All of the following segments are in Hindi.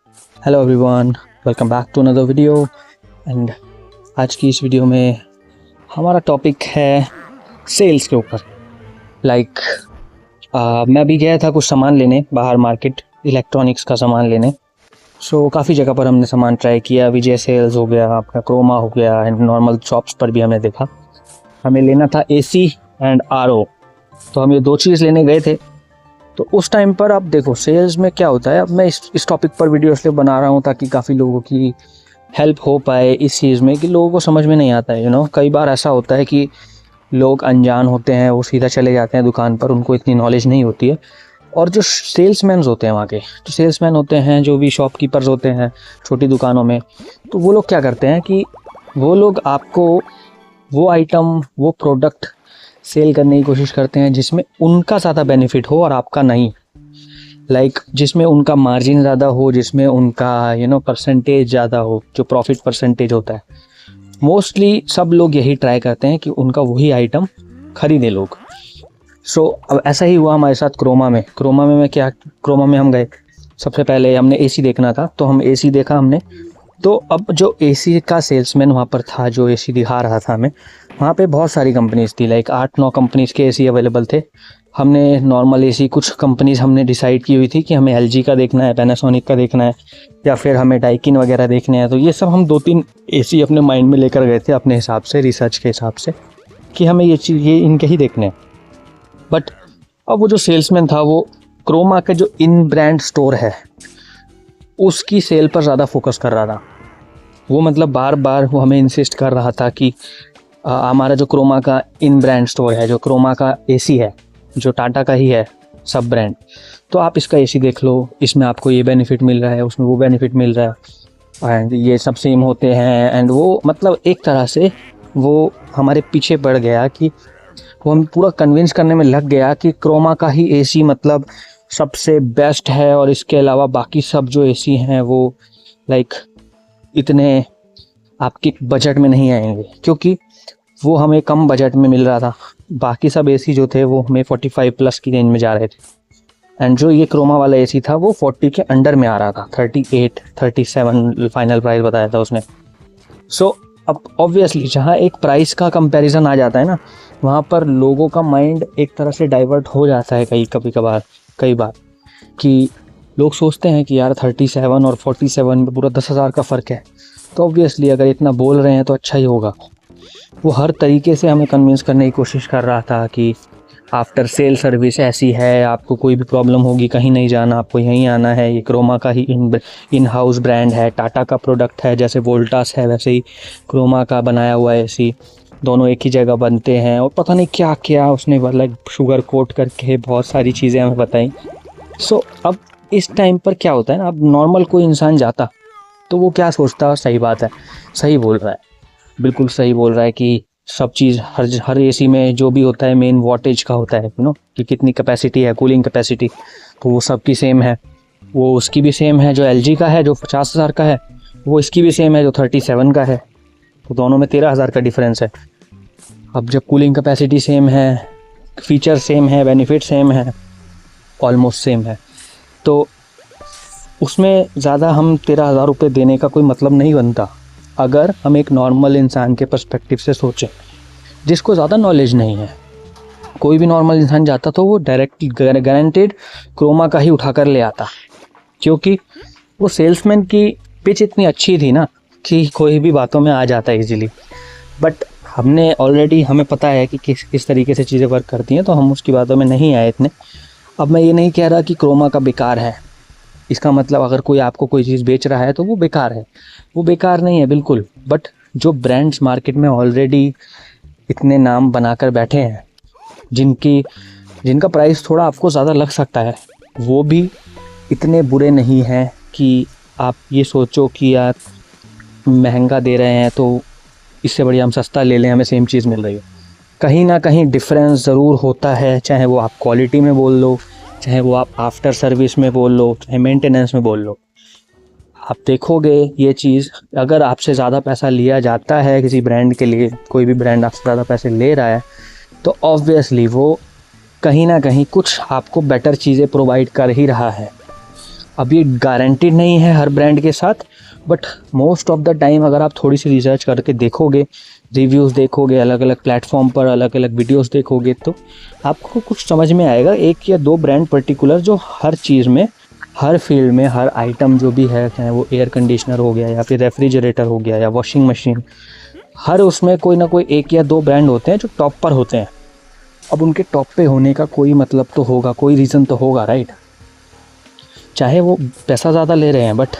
Hello everyone, welcome back to another video. And आज की इस वीडियो में हमारा टॉपिक है सेल्स के ऊपर। मैं भी गया था कुछ सामान लेने बाहर मार्केट, इलेक्ट्रॉनिक्स का सामान लेने। काफ़ी जगह पर हमने सामान ट्राई किया। विजय सेल्स हो गया, आपका क्रोमा हो गया, एंड नॉर्मल शॉप्स पर भी हमने देखा। हमें लेना था AC एंड RO, तो हम ये दो चीज़ लेने गए थे। तो उस टाइम पर आप देखो सेल्स में क्या होता है। अब मैं इस टॉपिक पर वीडियो इसलिए बना रहा हूँ ताकि काफ़ी लोगों की हेल्प हो पाए इस चीज़ में कि लोगों को समझ में नहीं आता है। कई बार ऐसा होता है कि लोग अनजान होते हैं, वो सीधा चले जाते हैं दुकान पर, उनको इतनी नॉलेज नहीं होती है। और जो सेल्समैन होते हैं, वहाँ के जो सेल्समैन होते हैं, जो भी शॉपकीपर्स होते हैं छोटी दुकानों में, तो वो लोग क्या करते हैं कि वो लोग आपको वो आइटम, वो प्रोडक्ट सेल करने की कोशिश करते हैं जिसमें उनका ज़्यादा बेनिफिट हो और आपका नहीं। जिसमें उनका मार्जिन ज़्यादा हो, जिसमें उनका परसेंटेज ज़्यादा हो, जो प्रॉफिट परसेंटेज होता है। मोस्टली सब लोग यही ट्राई करते हैं कि उनका वही आइटम खरीदें लोग। अब ऐसा ही हुआ हमारे साथ क्रोमा में। क्रोमा में हम गए, सबसे पहले हमने AC देखना था, तो हम AC देखा हमने। तो अब जो AC का सेल्समैन वहाँ पर था, जो AC दिखा रहा था हमें, वहाँ पे बहुत सारी कंपनीज़ थी। 8-9 कंपनीज़ के AC अवेलेबल थे। हमने नॉर्मल AC कुछ कंपनीज़ हमने डिसाइड की हुई थी कि हमें LG का देखना है, पैनासोनिक का देखना है, या फिर हमें डाइकिन वगैरह देखने हैं। तो ये सब हम 2-3 AC अपने माइंड में लेकर गए थे अपने हिसाब से, रिसर्च के हिसाब से, कि हमें ये इनके ही देखने हैं। बट अब वो जो सेल्समैन था, वो क्रोमा का जो इन ब्रांड स्टोर है उसकी सेल पर ज़्यादा फोकस कर रहा था। वो बार बार वो हमें इंसिस्ट कर रहा था कि हमारा जो क्रोमा का इन ब्रांड स्टोर है, जो क्रोमा का AC है, जो टाटा का ही है सब ब्रांड, तो आप इसका AC देख लो, इसमें आपको ये बेनिफिट मिल रहा है, उसमें वो बेनिफिट मिल रहा है, एंड ये सब सेम होते हैं। एंड वो एक तरह से वो हमारे पीछे पड़ गया कि वो हम पूरा कन्विंस करने में लग गया कि क्रोमा का ही AC सबसे बेस्ट है, और इसके अलावा बाकी सब जो AC हैं वो इतने आपके बजट में नहीं आएंगे, क्योंकि वो हमें कम बजट में मिल रहा था। बाकी सब AC जो थे वो हमें 45+ की रेंज में जा रहे थे, एंड जो ये क्रोमा वाला AC था वो 40 के अंडर में आ रहा था। 38-37 फाइनल प्राइस बताया था उसने। अब ऑब्वियसली जहाँ एक प्राइस का कंपैरिजन आ जाता है ना, वहाँ पर लोगों का माइंड एक तरह से डाइवर्ट हो जाता है कई बार कि लोग सोचते हैं कि यार 37 और 47 में पूरा 10,000 का फ़र्क है, तो ऑब्वियसली अगर इतना बोल रहे हैं तो अच्छा ही होगा। वो हर तरीके से हमें कन्विंस करने की कोशिश कर रहा था कि आफ्टर सेल सर्विस ऐसी है, आपको कोई भी प्रॉब्लम होगी कहीं नहीं जाना, आपको यहीं आना है। ये क्रोमा का ही इन हाउस ब्रांड है, टाटा का प्रोडक्ट है, जैसे वोल्टास है वैसे ही क्रोमा का बनाया हुआ है AC, दोनों एक ही जगह बनते हैं। और पता नहीं क्या क्या उसने शुगर कोट करके बहुत सारी चीज़ें हमें बताई। अब इस टाइम पर क्या होता है ना, अब नॉर्मल कोई इंसान जाता तो वो क्या सोचता, सही बात है, सही बोल रहा है, बिल्कुल सही बोल रहा है कि सब चीज़ हर AC में जो भी होता है मेन वॉटेज का होता है, कि कितनी कैपेसिटी है, कूलिंग कैपेसिटी, तो वो सबकी सेम है। वो उसकी भी सेम है जो LG का है, जो 50,000 का है, वो इसकी भी सेम है जो 37 का है। तो दोनों में 13,000 का डिफरेंस है। अब जब कूलिंग कैपेसिटी सेम है, फीचर सेम है, बेनिफिट सेम है, ऑलमोस्ट सेम है, तो उसमें ज़्यादा हम 13,000 रुपये देने का कोई मतलब नहीं बनता अगर हम एक नॉर्मल इंसान के पर्सपेक्टिव से सोचें, जिसको ज़्यादा नॉलेज नहीं है। कोई भी नॉर्मल इंसान जाता तो वो डायरेक्ट गारंटेड क्रोमा का ही उठा कर ले आता, क्योंकि वो सेल्समैन की पिच इतनी अच्छी थी ना कि कोई भी बातों में आ जाता है इजीली। बट हमें पता है कि किस तरीके से चीज़ें वर्क करती हैं, तो हम उसकी बातों में नहीं आए इतने। अब मैं ये नहीं कह रहा कि क्रोमा का बेकार है, इसका मतलब अगर कोई आपको कोई चीज़ बेच रहा है तो वो बेकार है, वो बेकार नहीं है बिल्कुल। बट जो ब्रांड्स मार्केट में ऑलरेडी इतने नाम बनाकर बैठे हैं, जिनका प्राइस थोड़ा आपको ज़्यादा लग सकता है, वो भी इतने बुरे नहीं हैं कि आप ये सोचो कि यार महंगा दे रहे हैं तो इससे बढ़िया हम सस्ता ले लें, हमें सेम चीज़ मिल रही है। कहीं ना कहीं डिफरेंस ज़रूर होता है, चाहे वो आप क्वालिटी में बोल लो, चाहे वो आप आफ्टर सर्विस में बोल लो, चाहे मेंटेनेंस में बोल लो। आप देखोगे ये चीज़, अगर आपसे ज़्यादा पैसा लिया जाता है किसी ब्रांड के लिए, कोई भी ब्रांड आपसे ज़्यादा पैसे ले रहा है, तो ऑब्वियसली वो कहीं ना कहीं कुछ आपको बेटर चीज़ें प्रोवाइड कर ही रहा है। अब ये गारंटीड नहीं है हर ब्रांड के साथ, but most of the time अगर आप थोड़ी सी रिसर्च करके देखोगे, रिव्यूज़ देखोगे, अलग अलग प्लेटफॉर्म पर अलग अलग वीडियोस देखोगे, तो आपको कुछ समझ में आएगा। एक या दो ब्रांड पर्टिकुलर जो हर चीज़ में, हर फील्ड में, हर आइटम जो भी है, चाहे वो एयर कंडीशनर हो गया या फिर रेफ्रिजरेटर हो गया या वॉशिंग मशीन, हर उसमें कोई ना कोई एक या दो ब्रांड होते हैं जो टॉप पर होते हैं। अब उनके टॉप पे होने का कोई मतलब तो होगा, कोई रीज़न तो होगा, राइट। चाहे वो पैसा ज़्यादा ले रहे हैं, बट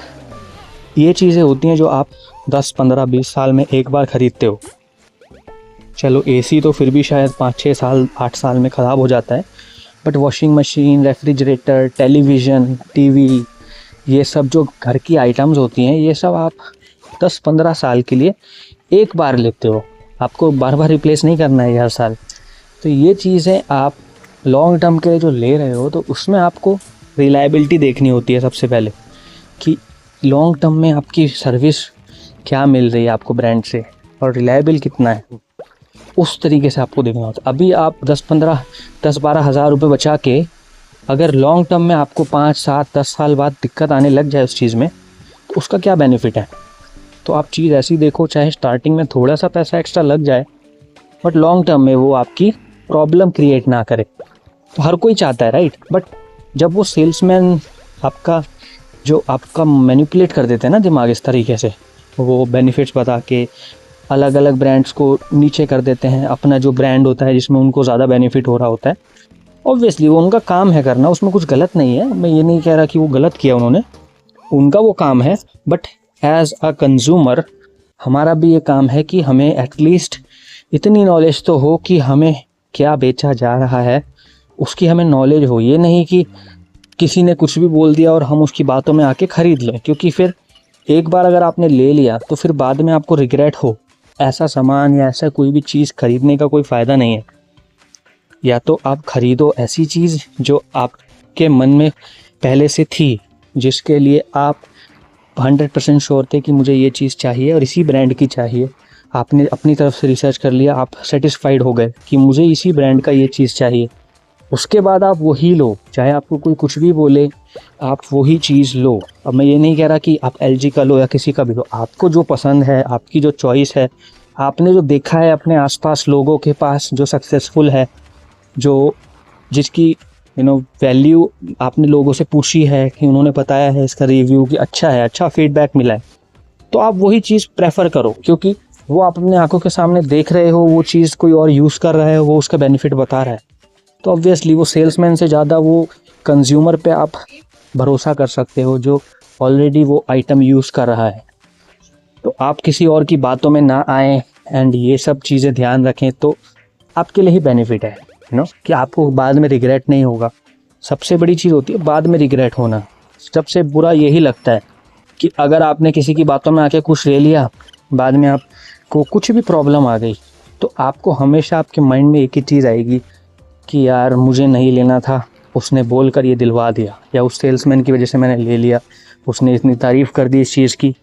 ये चीज़ें होती हैं जो आप 10, 15, 20 साल में एक बार ख़रीदते हो। चलो एसी तो फिर भी शायद 5-6 साल, 8 साल में ख़राब हो जाता है, but washing machine, refrigerator, television, TV, ये सब जो घर की आइटम्स होती हैं, ये सब आप 10-15 साल के लिए एक बार लेते हो, आपको बार बार रिप्लेस नहीं करना है हर साल। तो ये चीज़ें आप लॉन्ग टर्म के लिए जो ले रहे हो, तो उसमें आपको रिलायबिलिटी देखनी होती है सबसे पहले, कि लॉन्ग टर्म में आपकी सर्विस क्या मिल रही है आपको ब्रांड से और रिलायबल कितना है, उस तरीके से आपको देखना होता है। अभी आप 10-12 हज़ार रुपये बचा के अगर लॉन्ग टर्म में आपको 5, 7, 10 साल बाद दिक्कत आने लग जाए उस चीज़ में, तो उसका क्या बेनिफिट है। तो आप चीज़ ऐसी देखो, चाहे स्टार्टिंग में थोड़ा सा पैसा एक्स्ट्रा लग जाए, बट लॉन्ग टर्म में वो आपकी प्रॉब्लम क्रिएट ना करे। तो हर कोई चाहता है, राइट। बट जब वो सेल्समैन आपका मैनिपुलेट कर देते हैं ना दिमाग इस तरीके से, वो बेनिफिट्स बता के अलग अलग ब्रांड्स को नीचे कर देते हैं, अपना जो ब्रांड होता है जिसमें उनको ज़्यादा बेनिफिट हो रहा होता है, ऑब्वियसली वो उनका काम है करना, उसमें कुछ गलत नहीं है। मैं ये नहीं कह रहा कि वो गलत किया उन्होंने, उनका वो काम है। बट एज अ कंज्यूमर हमारा भी ये काम है कि हमें एटलीस्ट इतनी नॉलेज तो हो कि हमें क्या बेचा जा रहा है उसकी हमें नॉलेज हो। ये नहीं कि किसी ने कुछ भी बोल दिया और हम उसकी बातों में आके ख़रीद लें, क्योंकि फिर एक बार अगर आपने ले लिया तो फिर बाद में आपको रिग्रेट हो। ऐसा सामान या ऐसा कोई भी चीज़ खरीदने का कोई फ़ायदा नहीं है। या तो आप ख़रीदो ऐसी चीज़ जो आपके मन में पहले से थी, जिसके लिए आप 100% श्योर थे कि मुझे ये चीज़ चाहिए और इसी ब्रांड की चाहिए। आपने अपनी तरफ से रिसर्च कर लिया, आप सेटिस्फाइड हो गए कि मुझे इसी ब्रांड का ये चीज़ चाहिए। उसके बाद आप वही लो, चाहे आपको कोई कुछ भी बोले, आप वही चीज़ लो। अब मैं ये नहीं कह रहा कि आप LG का लो या किसी का भी लो, आपको जो पसंद है, आपकी जो चॉइस है, आपने जो देखा है अपने आसपास लोगों के पास जो सक्सेसफुल है, जो जिसकी वैल्यू आपने लोगों से पूछी है कि उन्होंने बताया है इसका रिव्यू कि अच्छा है, अच्छा फीडबैक मिला है, तो आप वही चीज़ प्रेफर करो, क्योंकि वो आप अपने आंखों के सामने देख रहे हो, वो चीज़ कोई और यूज़ कर रहा है, वो उसका बेनिफिट बता रहा है। तो ऑब्वियसली वो सेल्समैन से ज़्यादा वो कंज्यूमर पे आप भरोसा कर सकते हो जो ऑलरेडी वो आइटम यूज़ कर रहा है। तो आप किसी और की बातों में ना आएँ एंड ये सब चीज़ें ध्यान रखें, तो आपके लिए ही बेनिफिट है कि आपको बाद में रिग्रेट नहीं होगा। सबसे बड़ी चीज़ होती है बाद में रिग्रेट होना। सबसे बुरा यही लगता है कि अगर आपने किसी की बातों में आके कुछ ले लिया, बाद में आपको कुछ भी प्रॉब्लम आ गई, तो आपको हमेशा आपके माइंड में एक ही चीज़ आएगी कि यार मुझे नहीं लेना था, उसने बोल कर ये दिलवा दिया, या उस सेल्समैन की वजह से मैंने ले लिया, उसने इतनी तारीफ़ कर दी इस चीज़ की।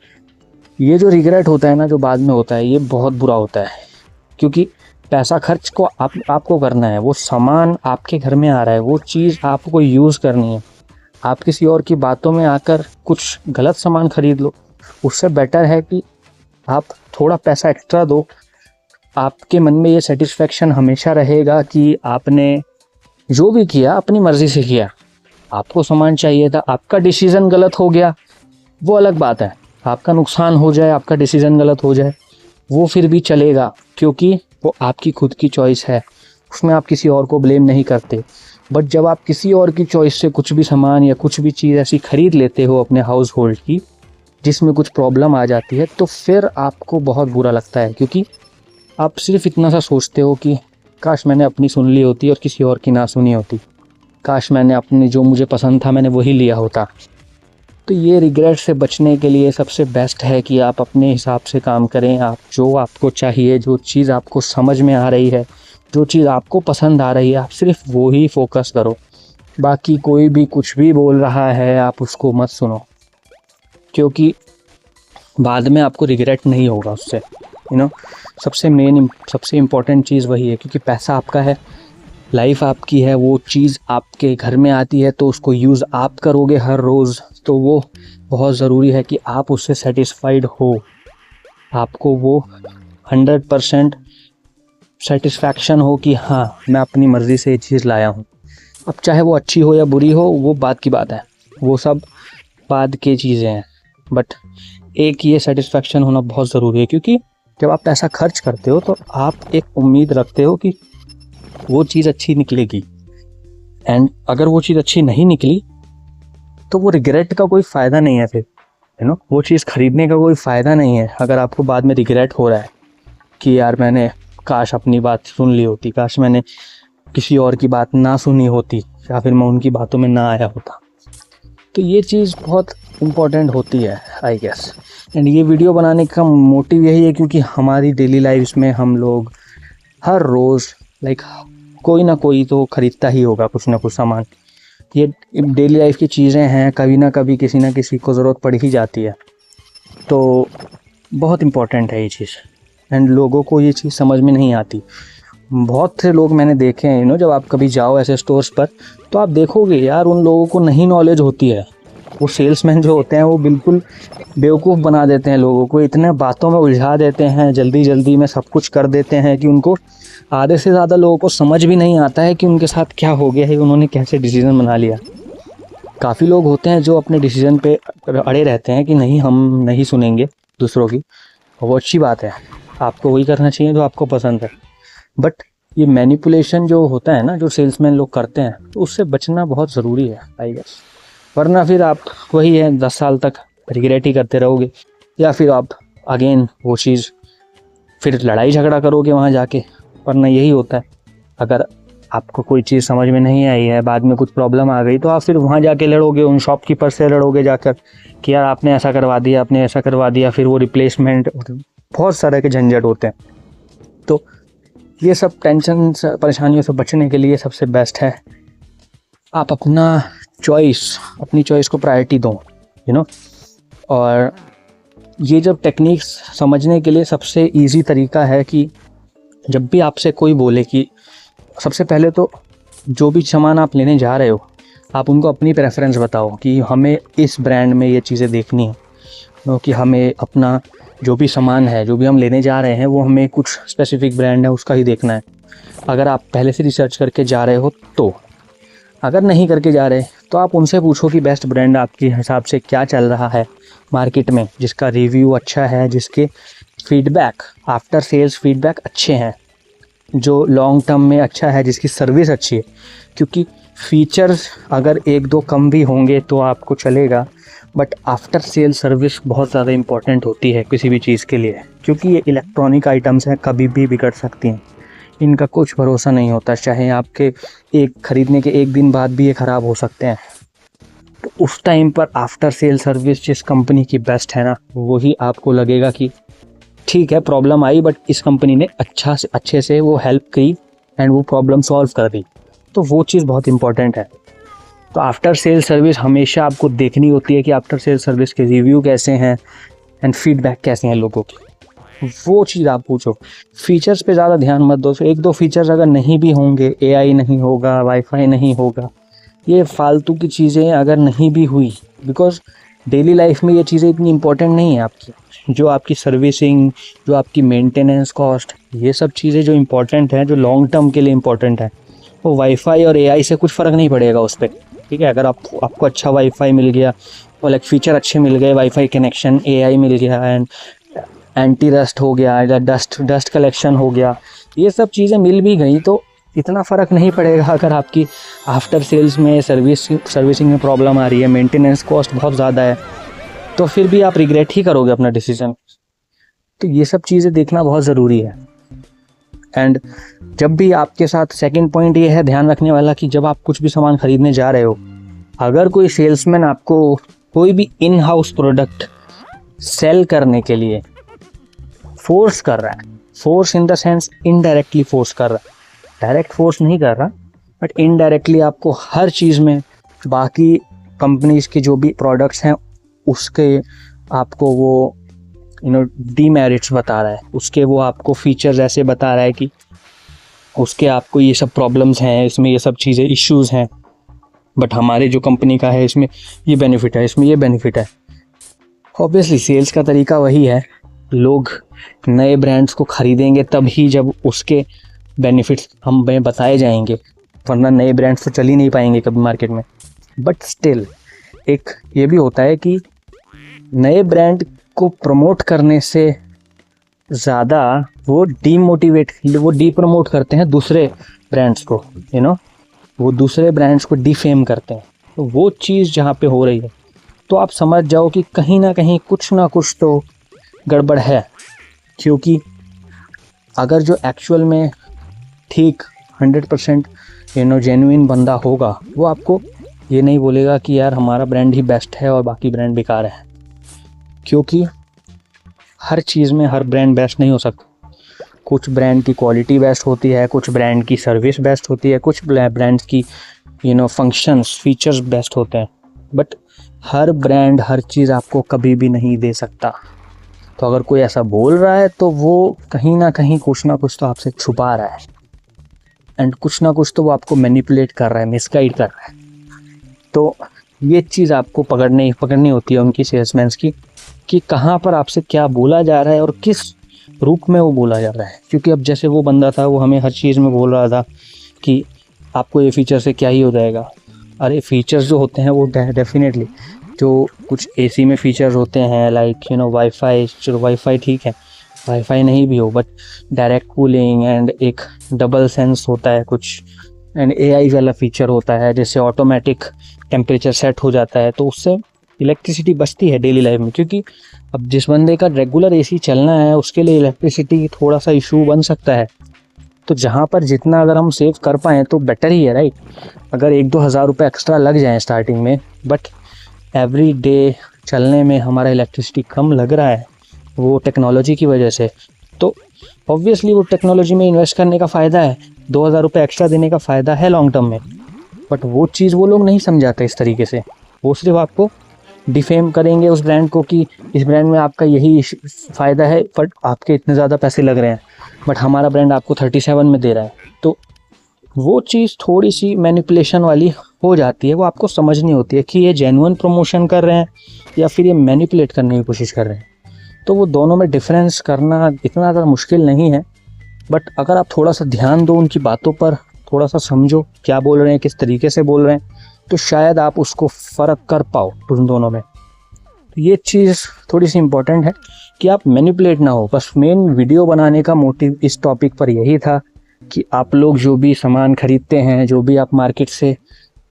ये जो रिग्रेट होता है ना, जो बाद में होता है, ये बहुत बुरा होता है, क्योंकि पैसा खर्च को आपको करना है, वो सामान आपके घर में आ रहा है, वो चीज़ आपको यूज़ करनी है। आप किसी और की बातों में आकर कुछ गलत सामान ख़रीद लो, उससे बेटर है कि आप थोड़ा पैसा एक्स्ट्रा दो। आपके मन में ये सेटिस्फेक्शन हमेशा रहेगा कि आपने जो भी किया अपनी मर्ज़ी से किया, आपको सामान चाहिए था, आपका डिसीज़न गलत हो गया वो अलग बात है, आपका नुकसान हो जाए, आपका डिसीज़न गलत हो जाए, वो फिर भी चलेगा, क्योंकि वो आपकी खुद की चॉइस है, उसमें आप किसी और को ब्लेम नहीं करते। बट जब आप किसी और की चॉइस से कुछ भी सामान या कुछ भी चीज़ ऐसी ख़रीद लेते हो अपने हाउस होल्ड की, जिसमें कुछ प्रॉब्लम आ जाती है, तो फिर आपको बहुत बुरा लगता है, क्योंकि आप सिर्फ इतना सा सोचते हो कि काश मैंने अपनी सुन ली होती और किसी और की ना सुनी होती, काश मैंने अपनी जो मुझे पसंद था मैंने वही लिया होता। तो ये रिग्रेट से बचने के लिए सबसे बेस्ट है कि आप अपने हिसाब से काम करें। आप जो आपको चाहिए, जो चीज़ आपको समझ में आ रही है, जो चीज़ आपको पसंद आ रही है, आप सिर्फ वो ही फोकस करो। बाकी कोई भी कुछ भी बोल रहा है आप उसको मत सुनो, क्योंकि बाद में आपको रिग्रेट नहीं होगा उससे। सबसे इम्पॉर्टेंट चीज़ वही है, क्योंकि पैसा आपका है, लाइफ आपकी है, वो चीज़ आपके घर में आती है तो उसको यूज़ आप करोगे हर रोज़, तो वो बहुत ज़रूरी है कि आप उससे सेटिस्फाइड हो, आपको वो 100% सेटिस्फैक्शन हो कि हाँ मैं अपनी मर्ज़ी से ये चीज़ लाया हूँ। अब चाहे वो अच्छी हो या बुरी हो वो बात की बात है, वो सब बाद की चीज़ें हैं, बट एक ये सेटिस्फैक्शन होना बहुत ज़रूरी है, क्योंकि जब आप पैसा खर्च करते हो तो आप एक उम्मीद रखते हो कि वो चीज़ अच्छी निकलेगी, एंड अगर वो चीज़ अच्छी नहीं निकली तो वो रिग्रेट का कोई फ़ायदा नहीं है। फिर वो चीज़ ख़रीदने का कोई फ़ायदा नहीं है अगर आपको बाद में रिग्रेट हो रहा है कि यार मैंने काश अपनी बात सुन ली होती, काश मैंने किसी और की बात ना सुनी होती, या फिर मैं उनकी बातों में ना आया होता। तो ये चीज़ बहुत इम्पॉर्टेंट होती है आई गेस। एंड ये वीडियो बनाने का मोटिव यही है क्योंकि हमारी डेली लाइफ्स में हम लोग हर रोज़ कोई ना कोई तो ख़रीदता ही होगा कुछ ना कुछ सामान। ये डेली लाइफ की चीज़ें हैं, कभी ना कभी किसी ना किसी को ज़रूरत पड़ ही जाती है, तो बहुत इम्पॉर्टेंट है ये चीज़। एंड लोगों को ये चीज़ समझ में नहीं आती। बहुत से लोग मैंने देखे हैं जब आप कभी जाओ ऐसे स्टोर्स पर तो आप देखोगे यार उन लोगों को नहीं नॉलेज होती है। वो सेल्समैन जो होते हैं वो बिल्कुल बेवकूफ़ बना देते हैं लोगों को, इतने बातों में उलझा देते हैं, जल्दी जल्दी में सब कुछ कर देते हैं कि उनको आधे से ज़्यादा लोगों को समझ भी नहीं आता है कि उनके साथ क्या हो गया है, उन्होंने कैसे डिसीज़न बना लिया। काफ़ी लोग होते हैं जो अपने डिसीज़न पे अड़े रहते हैं कि नहीं हम नहीं सुनेंगे दूसरों की, वो अच्छी बात है, आपको वही करना चाहिए जो आपको पसंद है। बट ये मैनिपुलेशन जो होता है ना, जो सेल्समैन लोग करते हैं, तो उससे बचना बहुत ज़रूरी है आई गेस, वरना फिर आप वही है 10 साल तक रिग्रेट ही करते रहोगे, या फिर आप अगेन वो चीज़ फिर लड़ाई झगड़ा करोगे वहाँ जाके। वरना यही होता है, अगर आपको कोई चीज़ समझ में नहीं आई है, बाद में कुछ प्रॉब्लम आ गई, तो आप फिर वहाँ जाके लड़ोगे, उन शॉपकीपर से लड़ोगे जाकर कि यार आपने ऐसा करवा दिया, आपने ऐसा करवा दिया, फिर वो रिप्लेसमेंट, बहुत सारे के झंझट होते हैं। तो ये सब टेंशन परेशानियों से बचने के लिए सबसे बेस्ट है आप अपनी चॉइस को प्रायोरिटी दो और ये जब टेक्निक्स समझने के लिए सबसे इजी तरीका है कि जब भी आपसे कोई बोले कि सबसे पहले तो जो भी सामान आप लेने जा रहे हो आप उनको अपनी प्रेफरेंस बताओ कि हमें इस ब्रांड में ये चीज़ें देखनी है, कि हमें अपना जो भी सामान है, जो भी हम लेने जा रहे हैं, वो हमें कुछ स्पेसिफिक ब्रांड है उसका ही देखना है। अगर आप पहले से रिसर्च करके जा रहे हो तो, अगर नहीं करके जा रहे तो आप उनसे पूछो कि बेस्ट ब्रांड आपके हिसाब से क्या चल रहा है मार्केट में, जिसका रिव्यू अच्छा है, जिसके फीडबैक आफ्टर सेल्स फीडबैक अच्छे हैं, जो लॉन्ग टर्म में अच्छा है, जिसकी सर्विस अच्छी है। क्योंकि फीचर्स अगर एक दो कम भी होंगे तो आपको चलेगा, बट आफ्टर सेल सर्विस बहुत ज़्यादा इम्पॉर्टेंट होती है किसी भी चीज़ के लिए, क्योंकि ये इलेक्ट्रॉनिक आइटम्स हैं, कभी भी बिगड़ सकती हैं, इनका कुछ भरोसा नहीं होता, चाहे आपके ख़रीदने के एक दिन बाद भी ये ख़राब हो सकते हैं। तो उस टाइम पर आफ्टर सेल सर्विस जिस कंपनी की बेस्ट है ना, वही आपको लगेगा कि ठीक है प्रॉब्लम आई बट इस कंपनी ने अच्छे से वो हेल्प की एंड वो प्रॉब्लम सॉल्व कर दी, तो वो चीज़ बहुत इंपॉर्टेंट है। तो आफ्टर सेल सर्विस हमेशा आपको देखनी होती है कि आफ्टर सेल सर्विस के रिव्यू कैसे हैं एंड फीडबैक कैसे हैं लोगों की, वो चीज़ आप पूछो। फीचर्स पे ज़्यादा ध्यान मत दो, एक दो फीचर्स अगर नहीं भी होंगे, AI नहीं होगा, वाईफाई नहीं होगा, ये फालतू की चीज़ें अगर नहीं भी हुई, बिकॉज डेली लाइफ में ये चीज़ें इतनी इम्पोर्टेंट नहीं है आपकी, जो आपकी सर्विसिंग, जो आपकी मेंटेनेंस कॉस्ट, ये सब चीज़ें जो इम्पोर्टेंट हैं, जो लॉन्ग टर्म के लिए इम्पोर्टेंट है, वो वाईफाई और AI से कुछ फ़र्क नहीं पड़ेगा उस पर। ठीक है, अगर आपको अच्छा वाईफाई मिल गया और फीचर अच्छे मिल गए, वाईफाई कनेक्शन, AI मिल गया एंड एंटी रस्ट हो गया या डस्ट कलेक्शन हो गया, ये सब चीज़ें मिल भी गई तो इतना फ़र्क नहीं पड़ेगा। अगर आपकी आफ्टर सेल्स में सर्विसिंग में प्रॉब्लम आ रही है, मेंटेनेंस कॉस्ट बहुत ज़्यादा है, तो फिर भी आप रिग्रेट ही करोगे अपना डिसीज़न। तो ये सब चीज़ें देखना बहुत ज़रूरी है। एंड जब भी आपके साथ सेकंड पॉइंट ये है ध्यान रखने वाला कि जब आप कुछ भी सामान ख़रीदने जा रहे हो, अगर कोई सेल्समैन आपको कोई भी इन हाउस प्रोडक्ट सेल करने के लिए फोर्स कर रहा है, force in the sense indirectly force कर रहा है, डायरेक्ट फोर्स नहीं कर रहा, बट इनडायरेक्टली आपको हर चीज़ में बाकी कंपनीज़ के जो भी प्रोडक्ट्स हैं उसके आपको वो डीमेरिट्स बता रहा है, उसके वो आपको फीचर्स ऐसे बता रहा है कि उसके आपको ये सब प्रॉब्लम्स हैं, इसमें ये सब चीज़ें इश्यूज़ हैं, बट हमारे जो कंपनी का है इसमें ये बेनिफिट है, इसमें ये बेनिफिट है। ऑब्वियसली सेल्स का तरीका वही है, लोग नए ब्रांड्स को ख़रीदेंगे तभी जब उसके बेनिफिट्स हमें बताए जाएंगे, वरना नए ब्रांड्स तो चल ही नहीं पाएंगे कभी मार्केट में। बट स्टिल एक ये भी होता है कि नए ब्रांड को प्रमोट करने से ज़्यादा वो डीप्रमोट करते हैं दूसरे ब्रांड्स को, वो दूसरे ब्रांड्स को डिफेम करते हैं। तो वो चीज़ जहाँ पे हो रही है तो आप समझ जाओ कि कहीं ना कहीं कुछ ना कुछ तो गड़बड़ है, क्योंकि अगर जो एक्चुअल में ठीक 100% जेन्युइन बंदा होगा वो आपको ये नहीं बोलेगा कि यार हमारा ब्रांड ही बेस्ट है और बाकी ब्रांड बेकार है, क्योंकि हर चीज़ में हर ब्रांड बेस्ट नहीं हो सकता। कुछ ब्रांड की क्वालिटी बेस्ट होती है, कुछ ब्रांड की सर्विस बेस्ट होती है, कुछ ब्रांड्स की फंक्शंस फीचर्स बेस्ट होते हैं, बट हर ब्रांड हर चीज़ आपको कभी भी नहीं दे सकता। तो अगर कोई ऐसा बोल रहा है तो वो कहीं ना कहीं कुछ ना कुछ तो आपसे छुपा रहा है, एंड कुछ ना कुछ तो वो आपको मैनिपुलेट कर रहा है, मिसगाइड कर रहा है। तो ये चीज़ आपको पकड़नी होती है उनकी सेल्समैन्स की, कि कहाँ पर आपसे क्या बोला जा रहा है और किस रूप में वो बोला जा रहा है। क्योंकि अब जैसे वो बंदा था वो हमें हर चीज़ में बोल रहा था कि आपको ये फ़ीचर से क्या ही हो जाएगा। अरे फीचर्स जो होते हैं वो डेफिनेटली जो कुछ एसी में फ़ीचर्स होते हैं, लाइक वाईफाई, चलो वाईफाई ठीक है, वाईफाई नहीं भी हो, बट डायरेक्ट कूलिंग एंड एक डबल सेंस होता है कुछ, एंड एआई वाला फीचर होता है जैसे ऑटोमेटिक टेम्परेचर सेट हो जाता है, तो उससे इलेक्ट्रिसिटी बचती है डेली लाइफ में। क्योंकि अब जिस बंदे का रेगुलर एसी चलना है उसके लिए इलेक्ट्रिसिटी थोड़ा सा इशू बन सकता है। तो जहाँ पर जितना अगर हम सेव कर पाएँ तो बेटर ही है, राइट। अगर 1-2 हज़ार रुपये एक्स्ट्रा लग जाएँ स्टार्टिंग में, बट एवरी डे चलने में हमारा इलेक्ट्रिसिटी कम लग रहा है वो टेक्नोलॉजी की वजह से, तो ऑब्वियसली वो टेक्नोलॉजी में इन्वेस्ट करने का फ़ायदा है, 2 हज़ार रुपये एक्स्ट्रा देने का फ़ायदा है लॉन्ग टर्म में। बट वो चीज़ वो लोग नहीं समझाते इस तरीके से, वो सिर्फ आपको डिफेम करेंगे उस ब्रांड को कि इस ब्रांड में आपका यही फ़ायदा है, बट आपके इतने ज़्यादा पैसे लग रहे हैं, बट हमारा ब्रांड आपको 37 में दे रहा है। तो वो चीज़ थोड़ी सी मैनिपुलेशन वाली हो जाती है, वो आपको समझनी होती है कि ये जेन्युइन प्रमोशन कर रहे हैं या फिर ये मैनिपुलेट करने की कोशिश कर रहे हैं। तो वो दोनों में डिफरेंस करना इतना ज़्यादा मुश्किल नहीं है, बट अगर आप थोड़ा सा ध्यान दो उनकी बातों पर, थोड़ा सा समझो क्या बोल रहे हैं, किस तरीके से बोल रहे हैं, तो शायद आप उसको फ़र्क कर पाओ उन दोनों में। तो ये चीज़ थोड़ी सी इम्पोर्टेंट है कि आप मैनिपुलेट ना हो। बस मेन वीडियो बनाने का मोटिव इस टॉपिक पर यही था कि आप लोग जो भी सामान खरीदते हैं, जो भी आप मार्केट से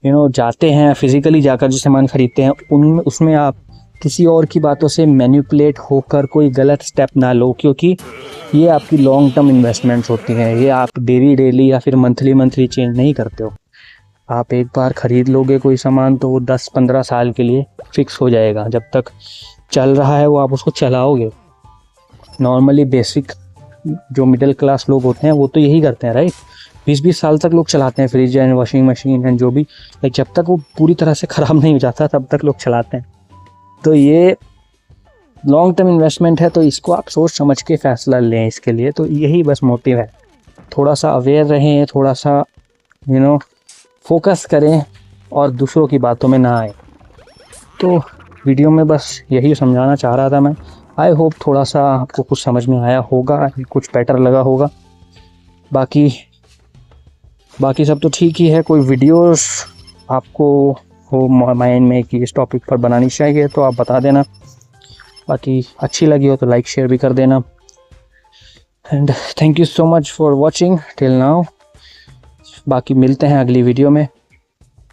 जाते हैं, फिज़िकली जाकर जो सामान खरीदते हैं, उनमें उसमें आप किसी और की बातों से मैनिपुलेट होकर कोई गलत स्टेप ना लो, क्योंकि ये आपकी लॉन्ग टर्म इन्वेस्टमेंट्स होती हैं। ये आप डेली या फिर मंथली चेंज नहीं करते हो। आप एक बार ख़रीद लोगे कोई सामान तो वो 10-15 साल के लिए फ़िक्स हो जाएगा। जब तक चल रहा है वो आप उसको चलाओगे। नॉर्मली बेसिक जो मिडिल क्लास लोग होते हैं वो तो यही करते हैं, राइट। 20-20 साल तक लोग चलाते हैं fridge and washing machine and जो भी, लाइक जब तक वो पूरी तरह से ख़राब नहीं हो जाता तब तक लोग चलाते हैं। तो ये लॉन्ग टर्म इन्वेस्टमेंट है, तो इसको आप सोच समझ के फ़ैसला लें इसके लिए। तो यही बस मोटिव है, थोड़ा सा अवेयर रहें, थोड़ा सा फोकस करें और दूसरों की बातों में ना आए। तो वीडियो में बस यही समझाना चाह रहा था मैं। आई होप थोड़ा सा आपको कुछ समझ में आया होगा, कुछ बेटर लगा होगा। बाकी सब तो ठीक ही है। कोई वीडियोस आपको हो माइंड में कि इस टॉपिक पर बनानी चाहिए तो आप बता देना। बाकी अच्छी लगी हो तो लाइक शेयर भी कर देना। And thank you so much for watching till now. बाकी मिलते हैं अगली वीडियो में।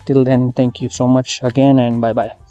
Till then thank you so much again and bye bye.